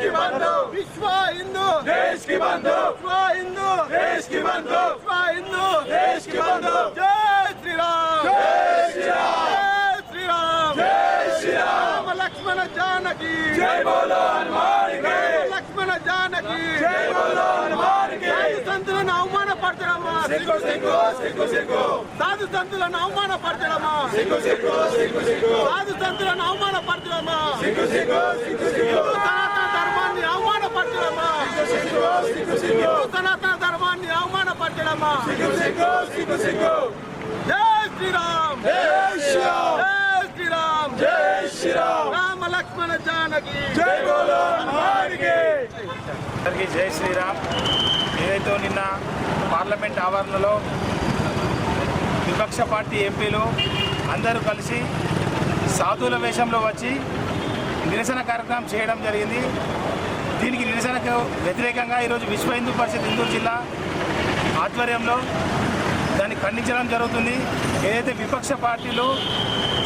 की बंधु विश्व हिंदू देश की बंधु विश्व हिंदू देश की बंधु विश्व हिंदू देश की बंधु जय श्री राम जय श्री राम जय श्री राम जय श्री राम लक्ष्मण जानकी जय बोलो हनुमान के लक्ष्मण जानकी जय बोलो हनुमान के साधु संतुलन అవమాన పడతారమ్మా సిగ్గు సిగ్గు సిగ్గు సిగ్గు సాధు సంతులను అవమాన పడతారమ్మా సిగ్గు సిగ్గు సిగ్గు సిగ్గు సాధు సంతులను అవమాన పడతారమ్మా సిగ్గు సిగ్గు సిగ్గు సిగ్గు సనాతన ధర్మాన్ని అవమాన పడతారమ్మా సిగ్గు సిగ్గు సిగ్గు సిగ్గు సనాతన ధర్మాన్ని అవమాన పడతారమ్మా సిగ్గు సిగ్గు సిగ్గు సిగ్గు జై శ్రీరామ్ జై శ్రీరామ్ జై శ్రీరామ్ జై శ్రీరామ్ రామ లక్ష్మణ జానకి జై బోలో హనుమాన్ కి అందరికీ జై శ్రీరామ్. ఏదైతే నిన్న పార్లమెంట్ ఆవరణలో విపక్ష పార్టీ ఎంపీలు అందరూ కలిసి సాధువుల వేషంలో వచ్చి నిరసన కార్యక్రమం చేయడం జరిగింది. దీనికి నిరసనకు వ్యతిరేకంగా ఈరోజు విశ్వ హిందూ పరిషత్ హిందూరు జిల్లా ఆధ్వర్యంలో దాన్ని ఖండించడం జరుగుతుంది. ఏదైతే విపక్ష పార్టీలు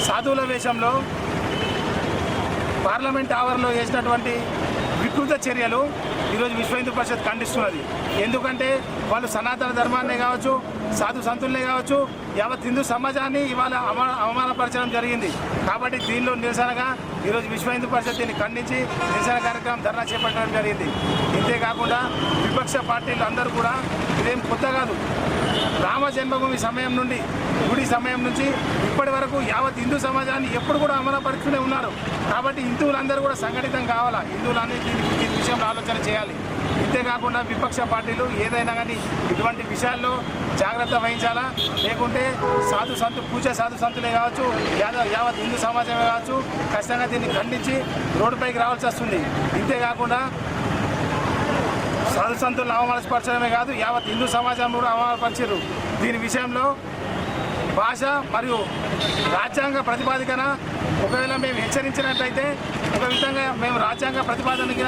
సాధువుల వేషంలో పార్లమెంట్ ఆవరణలో చేసినటువంటి వికృత చర్యలు ఈరోజు విశ్వ హిందూ పరిషత్ ఖండిస్తున్నది. ఎందుకంటే వాళ్ళు సనాతన ధర్మాన్నే కావచ్చు, సాధు సంతులనే కావచ్చు, యావత్ హిందూ సమాజాన్ని ఇవాళ అవమానపరచడం జరిగింది. కాబట్టి దీనిలో నిరసనగా ఈరోజు విశ్వ హిందూ పరిషత్ దీన్ని ఖండించి నిరసన కార్యక్రమం ధర్నా చేపట్టడం జరిగింది. ఇంతేకాకుండా విపక్ష పార్టీలు అందరూ కూడా ఇదేం కొత్త కాదు. రామ జన్మభూమి సమయం నుండి గుడి సమయం నుంచి ఇప్పటి వరకు యావత్ హిందూ సమాజాన్ని ఎప్పుడు కూడా అమలుపరుస్తూనే ఉన్నారు. కాబట్టి హిందువులందరూ కూడా సంఘటితం కావాలా, హిందువులన్నీ దీని విషయంలో ఆలోచన చేయాలి. ఇంతేకాకుండా విపక్ష పార్టీలు ఏదైనా కానీ ఇటువంటి విషయాల్లో జాగ్రత్త వహించాలా, లేకుంటే పూజ సాధు సంతులే కావచ్చు, యావత్ హిందూ సమాజమే కావచ్చు, ఖచ్చితంగా దీన్ని ఖండించి రోడ్డుపైకి రావాల్సి వస్తుంది. ఇంతేకాకుండా సాధు సంతులను అవమానపరచడమే కాదు, యావత్ హిందూ సమాజం కూడా అవమానపరిచారు. దీని విషయంలో భాష మరియు రాజ్యాంగ ప్రతిపాదికన ఒకవేళ మేము హెచ్చరించినట్లయితే, ఒక విధంగా మేము రాజ్యాంగ ప్రతిపాదనకి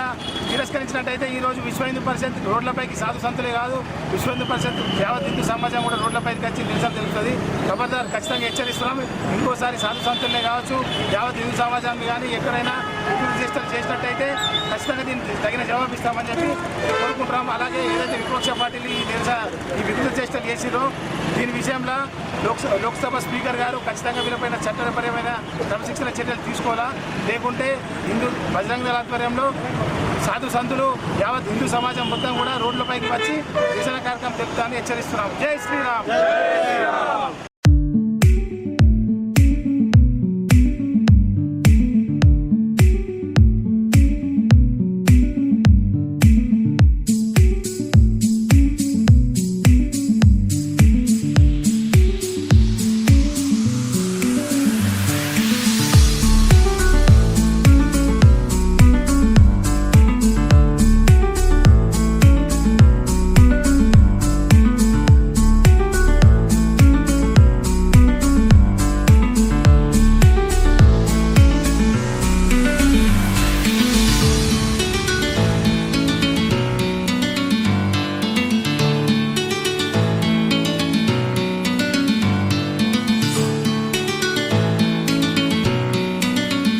తిరస్కరించినట్టయితే ఈరోజు విశ్వ హిందూ పరిషత్ రోడ్లపైకి సాధు సంతులే కాదు, విశ్వ హిందూ పరిషత్ యావత్ హిందూ సమాజం కూడా రోడ్లపైకి వచ్చి నిరసన తెలుస్తుంది. ఖబర్దార్ ఖచ్చితంగా హెచ్చరిస్తున్నాం. ఇంకోసారి సాధు సంతులనే కావచ్చు, యావత్ హిందూ సమాజాన్ని కానీ ఎక్కడైనా వికృతి చేసినట్టయితే ఖచ్చితంగా దీనికి తగిన జవాబు ఇస్తామని చెప్పి కోరుకుంటున్నాం. అలాగే ఏదైతే విపక్ష పార్టీలు ఈ వికృతి చేష్టలు చేసిరో దీని విషయంలో లోక్సభ స్పీకర్ గారు ఖచ్చితంగా వీళ్ళపైన చట్టపరమైన క్రమశిక్షణ చర్యలు తీసుకోవాలా, లేకుంటే బజరంగ దళ ఆధ్వర్యంలో సాధు సంతులు యావత్ హిందూ సమాజం మొత్తం కూడా రోడ్లపైకి వచ్చి నిరసన కార్యక్రమం తెలుపుతామని హెచ్చరిస్తున్నాం. జై శ్రీరామ్.